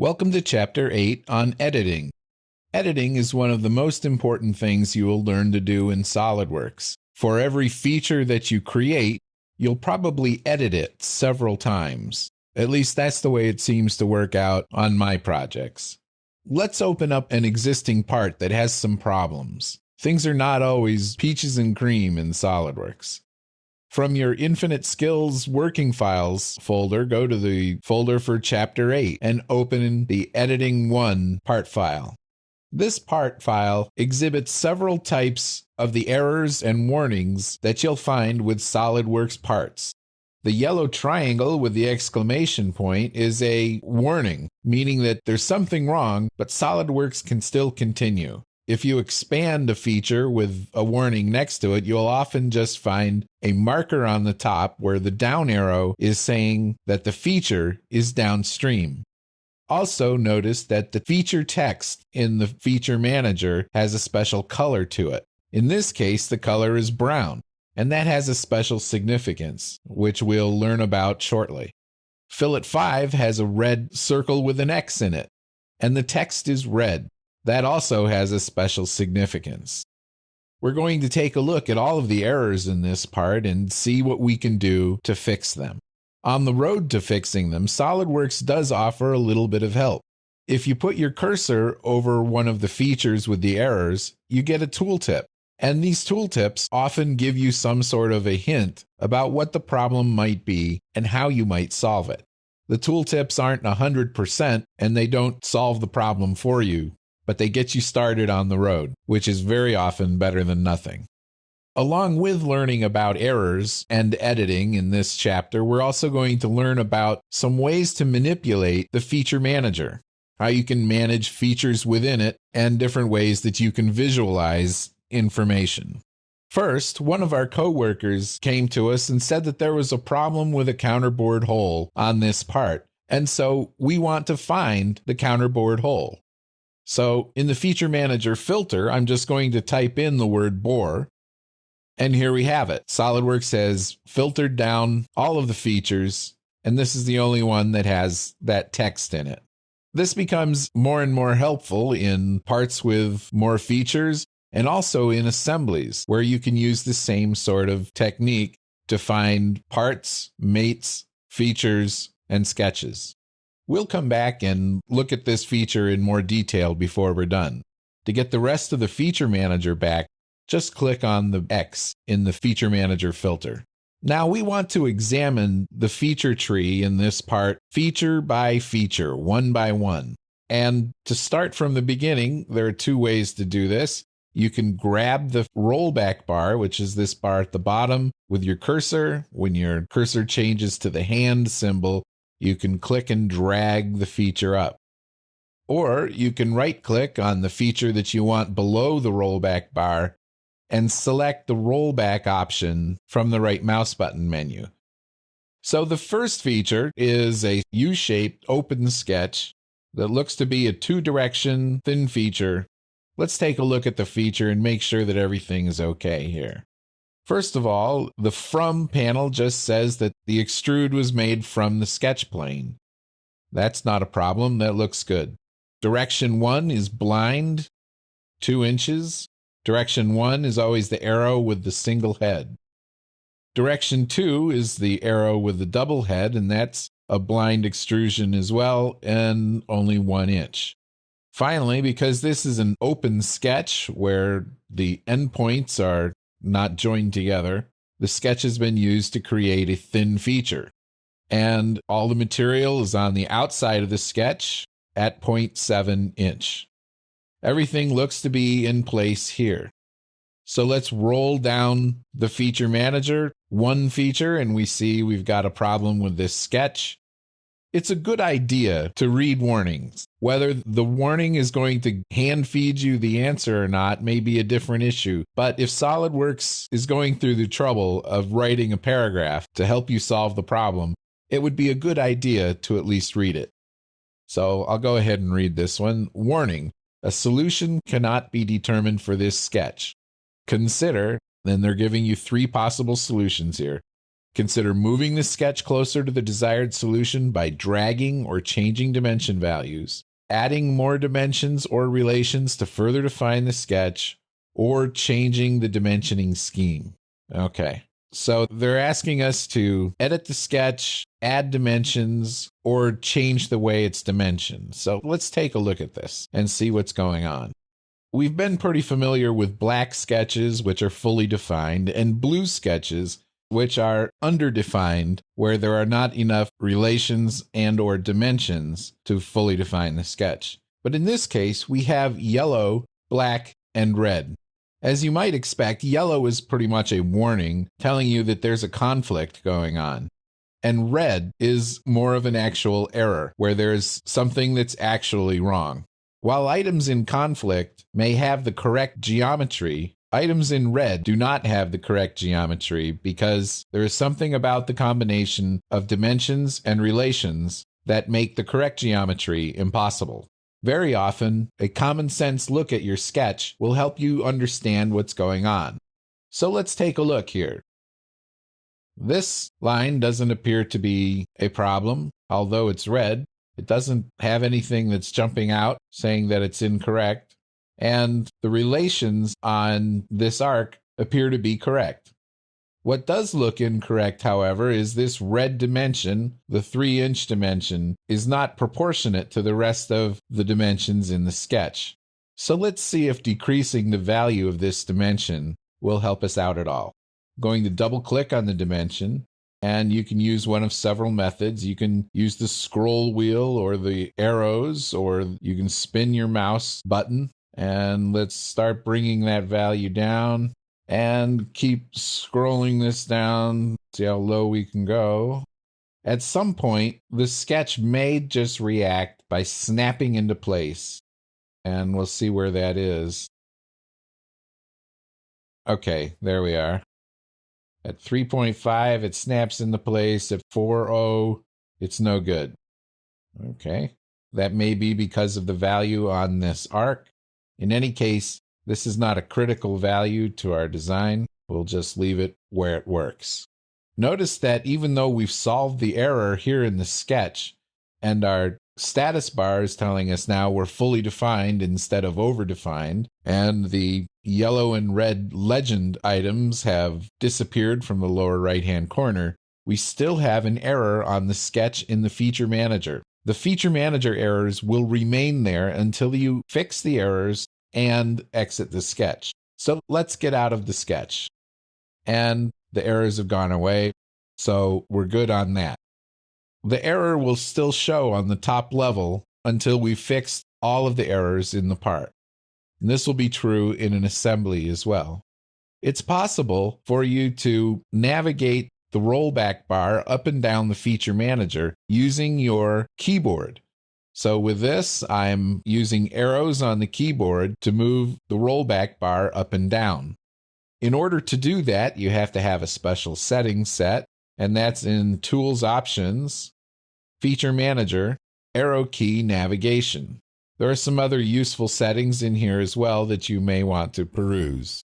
Welcome to Chapter 8 on editing. Editing is one of the most important things you will learn to do in SOLIDWORKS. For every feature that you create, you'll probably edit it several times. At least that's the way it seems to work out on my projects. Let's open up an existing part that has some problems. Things are not always peaches and cream in SOLIDWORKS. From your Infinite Skills Working Files folder, go to the folder for Chapter 8 and open the Editing 1 part file. This part file exhibits several types of the errors and warnings that you'll find with SOLIDWORKS parts. The yellow triangle with the exclamation point is a warning, meaning that there's something wrong, but SOLIDWORKS can still continue. If you expand a feature with a warning next to it, you'll often just find a marker on the top where the down arrow is saying that the feature is downstream. Also notice that the feature text in the feature manager has a special color to it. In this case, the color is brown, and that has a special significance, which we'll learn about shortly. Fillet 5 has a red circle with an X in it, and the text is red. That also has a special significance. We're going to take a look at all of the errors in this part and see what we can do to fix them. On the road to fixing them, SOLIDWORKS does offer a little bit of help. If you put your cursor over one of the features with the errors, you get a tooltip. And these tooltips often give you some sort of a hint about what the problem might be and how you might solve it. The tooltips aren't 100% and they don't solve the problem for you, but they get you started on the road, which is very often better than nothing. Along with learning about errors and editing in this chapter, we're also going to learn about some ways to manipulate the feature manager, how you can manage features within it, and different ways that you can visualize information. First, one of our coworkers came to us and said that there was a problem with a counterbore hole on this part, and so we want to find the counterbore hole. So in the feature manager filter, I'm just going to type in the word bore, and here we have it. SOLIDWORKS has filtered down all of the features, and this is the only one that has that text in it. This becomes more and more helpful in parts with more features, and also in assemblies, where you can use the same sort of technique to find parts, mates, features, and sketches. We'll come back and look at this feature in more detail before we're done. To get the rest of the feature manager back, just click on the X in the feature manager filter. Now we want to examine the feature tree in this part, feature by feature, one by one. And to start from the beginning, there are two ways to do this. You can grab the rollback bar, which is this bar at the bottom, with your cursor. When your cursor changes to the hand symbol, you can click and drag the feature up. Or you can right-click on the feature that you want below the rollback bar and select the rollback option from the right mouse button menu. So the first feature is a U-shaped open sketch that looks to be a two-direction thin feature. Let's take a look at the feature and make sure that everything is okay here. First of all, the From panel just says that the extrude was made from the sketch plane. That's not a problem, that looks good. Direction 1 is blind, 2 inches. Direction 1 is always the arrow with the single head. Direction 2 is the arrow with the double head, and that's a blind extrusion as well, and only 1 inch. Finally, because this is an open sketch where the endpoints are not joined together, the sketch has been used to create a thin feature. And all the material is on the outside of the sketch at 0.7 inch. Everything looks to be in place here. So let's roll down the feature manager, one feature, and we see we've got a problem with this sketch. It's a good idea to read warnings. Whether the warning is going to hand feed you the answer or not may be a different issue. But if SOLIDWORKS is going through the trouble of writing a paragraph to help you solve the problem, it would be a good idea to at least read it. So I'll go ahead and read this one. Warning: a solution cannot be determined for this sketch. Consider, then they're giving you 3 possible solutions here. Consider moving the sketch closer to the desired solution by dragging or changing dimension values, adding more dimensions or relations to further define the sketch, or changing the dimensioning scheme. Okay, so they're asking us to edit the sketch, add dimensions, or change the way it's dimensioned. So let's take a look at this and see what's going on. We've been pretty familiar with black sketches, which are fully defined, and blue sketches, which are underdefined, where there are not enough relations and or dimensions to fully define the sketch. But in this case, we have yellow, black, and red. As you might expect, yellow is pretty much a warning telling you that there's a conflict going on. And red is more of an actual error, where there's something that's actually wrong. While items in conflict may have the correct geometry, items in red do not have the correct geometry because there is something about the combination of dimensions and relations that make the correct geometry impossible. Very often, a common sense look at your sketch will help you understand what's going on. So let's take a look here. This line doesn't appear to be a problem, although it's red. It doesn't have anything that's jumping out saying that it's incorrect. And the relations on this arc appear to be correct. What does look incorrect, however, is this red dimension, the 3-inch dimension, is not proportionate to the rest of the dimensions in the sketch. So let's see if decreasing the value of this dimension will help us out at all. I'm going to double click on the dimension, and you can use one of several methods. You can use the scroll wheel or the arrows, or you can spin your mouse button. And let's start bringing that value down and keep scrolling this down, see how low we can go. At some point, the sketch may just react by snapping into place, and we'll see where that is. Okay, there we are. At 3.5, it snaps into place. At 4.0, it's no good. Okay, that may be because of the value on this arc. In any case, this is not a critical value to our design. We'll just leave it where it works. Notice that even though we've solved the error here in the sketch, and our status bar is telling us now we're fully defined instead of overdefined, and the yellow and red legend items have disappeared from the lower right-hand corner, we still have an error on the sketch in the feature manager. The feature manager errors will remain there until you fix the errors and exit the sketch. So let's get out of the sketch. And the errors have gone away, so we're good on that. The error will still show on the top level until we've fixed all of the errors in the part. And this will be true in an assembly as well. It's possible for you to navigate the rollback bar up and down the feature manager using your keyboard. So with this, I'm using arrows on the keyboard to move the rollback bar up and down. In order to do that, you have to have a special setting set, and that's in Tools Options, Feature Manager, Arrow Key Navigation. There are some other useful settings in here as well that you may want to peruse.